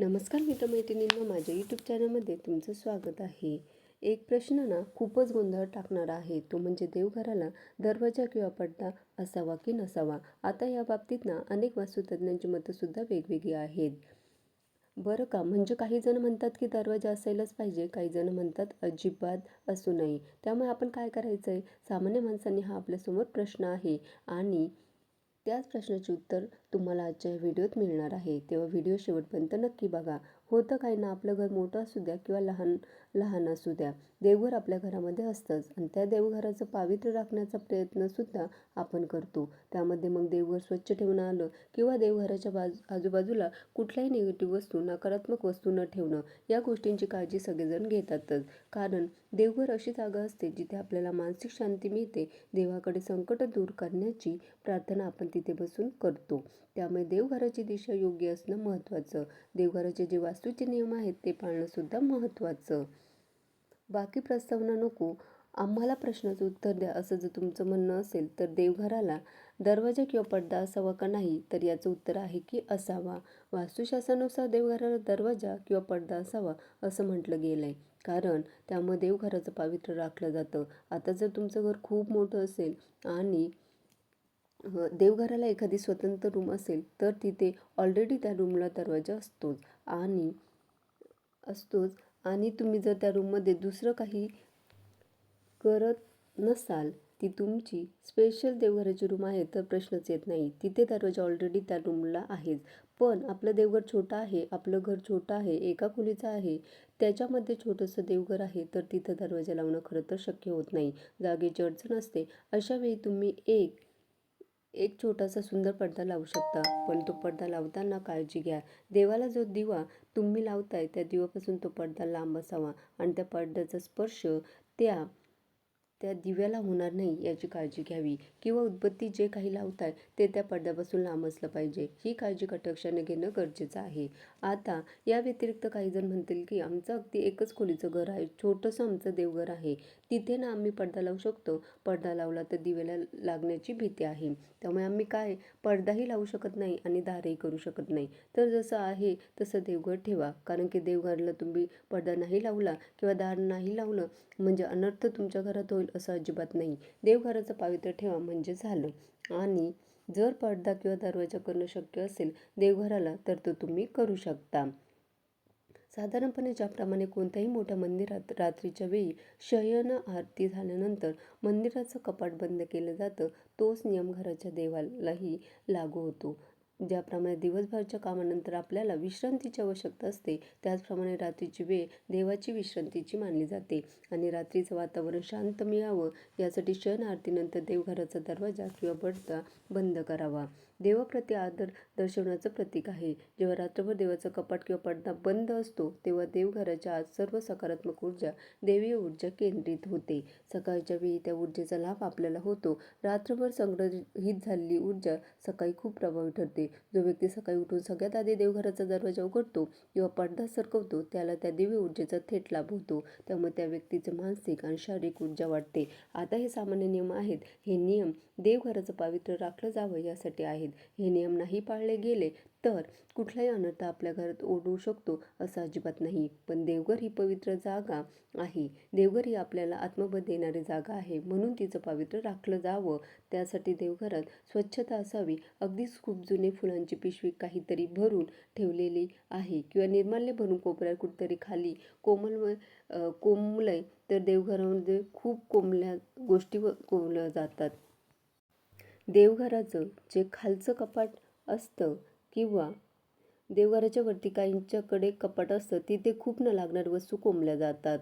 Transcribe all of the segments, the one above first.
नमस्कार मित्रमैत्रिणींनो, माझ्या यूट्यूब चॅनलमध्ये तुमचं स्वागत आहे. एक प्रश्न ना खूपच गोंधळ टाकणारा आहे, तो म्हणजे देवघराला दरवाजा किंवा पडदा असावा की नसावा. आता या बाबतीत ना अनेक वास्तुतज्ञांची मतंसुद्धा वेगवेगळी आहेत बरं का. म्हणजे काही जण म्हणतात की दरवाजा असायलाच पाहिजे, काही जण म्हणतात अजिबात असू नये. त्यामुळे आपण काय करायचं आहे, सामान्य माणसांनी हा आपल्यासमोर प्रश्न आहे आणि त्याच प्रश्नाचे उत्तर तुम्हाला आजच्या व्हिडिओत मिळणार आहे. तेव्हा व्हिडिओ शेवटपर्यंत नक्की बघा. होतं काय ना, आपलं घर मोठं असू द्या किंवा लहान लहान असू द्या, देवघर आपल्या घरामध्ये असतंच आणि त्या देवघराचं पावित्र्य राखण्याचा प्रयत्नसुद्धा आपण करतो. त्यामध्ये मग देवघर स्वच्छ ठेवणं आलं किंवा देवघराच्या आजूबाजूला कुठल्याही निगेटिव्ह वस्तू, नकारात्मक वस्तू न ठेवणं, या गोष्टींची काळजी सगळेजण घेतातच. कारण देवघर अशी जागा असते जिथे आपल्याला मानसिक शांती मिळते. देवाकडे संकट दूर करण्याची प्रार्थना आपण तिथे बसून करतो. त्यामुळे देवघराची दिशा योग्य असणं महत्त्वाचं. देवघराचे जे वास्तूचे नियम आहेत ते पाळणंसुद्धा महत्त्वाचं. बाकी प्रस्तावना नको, आम्हाला प्रश्नाचं उत्तर द्या असं जर तुमचं म्हणणं असेल तर देवघराला दरवाजा किंवा पडदा असावा का नाही, तर याचं उत्तर आहे की असावा. वास्तुशास्त्रानुसार देवघराला दरवाजा किंवा पडदा असावा असं म्हटलं गेलं आहे, कारण त्यामुळे देवघराचं पावित्र्य राखलं जातं. आता जर तुमचं घर खूप मोठं असेल आणि देवघराला एखादी स्वतंत्र रूम असेल तर तिथे ऑलरेडी त्या रूमला दरवाजा असतोच आणि तुम्ही जर त्या रूममध्ये दुसरं काही करत नसाल, ती तुमची स्पेशल देवघराची रूम आहे तर प्रश्नच येत नाही. तिथे दरवाजा ऑलरेडी त्या रूमला आहेच. पण आपलं देवघर छोटं आहे, आपलं घर छोटं आहे, एका खोलीचं आहे, त्याच्यामध्ये छोटंसं देवघर आहे, तर तिथं दरवाजा लावणं खरं तर शक्य होत नाही. जागेची अडचण असते. अशा वेळी तुम्ही एक छोटासा सुंदर पडदा लावू शकता. पण तो पडदा लावताना काळजी घ्या. देवाला जो दिवा तुम्ही लावताय त्या दिव्यापासून तो पडदा लांब असावा आणि त्या पडद्याचा स्पर्श त्या त्या दिव्याला होणार नाही याची काळजी घ्यावी. किंवा उदबत्ती जे काही लावताय ते त्या पडद्यापासून लांब असलं पाहिजे. ही काळजी कटाक्षाने घेणं गरजेचं आहे. आता या व्यतिरिक्त काही जण म्हणतील की आमचं अगदी एकच खोलीचं घर आहे, छोटंसं आमचं देवघर आहे, तिथे ना आम्ही पडदा लावू शकतो. पडदा लावला तर दिव्याला लागण्याची भीती आहे, त्यामुळे आम्ही काय पडदाही लावू शकत नाही आणि दारही करू शकत नाही. तर जसं आहे तसं देवघर ठेवा. कारण की देवघराला तुम्ही पडदा नाही लावला किंवा दार नाही लावलं म्हणजे अनर्थ तुमच्या घरात होईल असं अजिबात नाही. देवघराचं पावित्र्य ठेवा म्हणजे झालं. आणि जर पडदा किंवा दरवाजा करणं शक्य असेल देवघराला तर तो तुम्ही करू शकता. साधारणपणे ज्याप्रमाणे कोणत्याही मोठ्या मंदिरात रात्रीच्या वेळी शयन आरती झाल्यानंतर मंदिराचं कपाट बंद केलं जातं, तोच नियम घराच्या देवालाही लागू होतो. ज्याप्रमाणे दिवसभरच्या कामानंतर आपल्याला विश्रांतीची आवश्यकता असते, त्याचप्रमाणे रात्रीची वेळ देवाची विश्रांतीची मानली जाते आणि रात्रीचं वातावरण शांत मिळावं यासाठी शयन आरतीनंतर देवघराचा दरवाजा किंवा पडदा बंद करावा. देवाप्रती आदर दर्शवण्याचं प्रतीक आहे. जेव्हा रात्रभर देवाचं कपाट किंवा पडदा बंद असतो तेव्हा देवघराच्या आत सर्व सकारात्मक ऊर्जा, दैवीय ऊर्जा केंद्रित होते. सकाळच्या वेळी त्या ऊर्जेचा लाभ आपल्याला होतो. रात्रभर संग्रहित झालेली ऊर्जा सकाळी खूप प्रभावी ठरते. जो व्यक्ती सकाळी उठून सगळ्यात आधी देवघराचा दरवाजा उघडतो किंवा पडदा सरकवतो त्याला त्या दिव्य ऊर्जेचा थेट लाभ होतो. त्यामुळे त्या व्यक्तीचं मानसिक आणि शारीरिक ऊर्जा वाढते. आता हे सामान्य नियम आहेत. हे नियम देवघराचं पावित्र्य राखलं जावं यासाठी आहेत. हे नियम नाही पाळले गेले तर कुठलाही अनर्थ आपल्या घरात ओढवू शकतो असं अजिबात नाही. पण देवघर ही पवित्र जागा आहे. देवघर ही आपल्याला आत्मबळ देणारी जागा आहे, म्हणून तिचं पावित्र्य राखलं जावं. त्यासाठी देवघरात स्वच्छता असावी. अगदीच खूप जुने फुलांची पिशवी काहीतरी भरून ठेवलेली आहे किंवा निर्माल्य भरून कोपऱ्यात कुठेतरी खाली कोंबलंय तर देवघरामध्ये खूप कोंबल्या गोष्टी कोंबल्या जातात. देवघराचं जे खालचं कपाट असतं किंवा देवघराच्या वरती काहींच्याकडे कपाट असतं तिथे खूप न लागणाऱ्या वस्तू कोंबल्या जातात.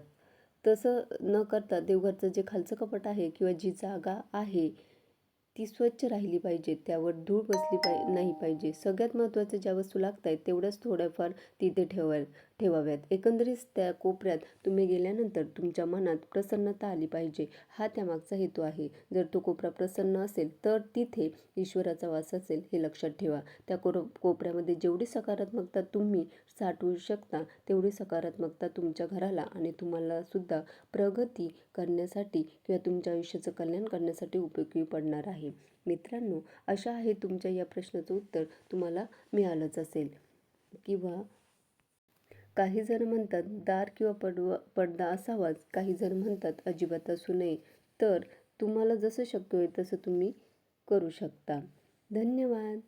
तसं न करता देवघरचं जे खालचं कपाट आहे किंवा जी जागा आहे ती स्वच्छ राहिली पाहिजे. त्यावर धूळ बसली नाही पाहिजे. सगळ्यात महत्त्वाचं ज्या वस्तू लागत आहेत तेवढ्याच थोड्याफार तिथे ठेवाव्यात. एकंदरीत त्या कोपऱ्यात तुम्ही गेल्यानंतर तुमच्या मनात प्रसन्नता आली पाहिजे, हा त्यामागचा हेतू आहे. जर तो कोपरा प्रसन्न असेल तर तिथे ईश्वराचा वास असेल हे लक्षात ठेवा. त्या कोपऱ्यामध्ये जेवढी सकारात्मकता तुम्ही साठवू शकता तेवढी सकारात्मकता तुमच्या घराला आणि तुम्हाला सुद्धा प्रगती करण्यासाठी किंवा तुमच्या आयुष्याचं कल्याण करण्यासाठी उपयोगी पडणार आहे. मित्रांनो, अशा आहे तुमच्या या प्रश्नाचं उत्तर तुम्हाला मिळालंच असेल किंवा काही जण म्हणतात दार किंवा पडदा असावाच, काही जण म्हणतात अजिबात असू नये. तर तुम्हाला जसं शक्य होईल तसं तुम्ही करू शकता. धन्यवाद.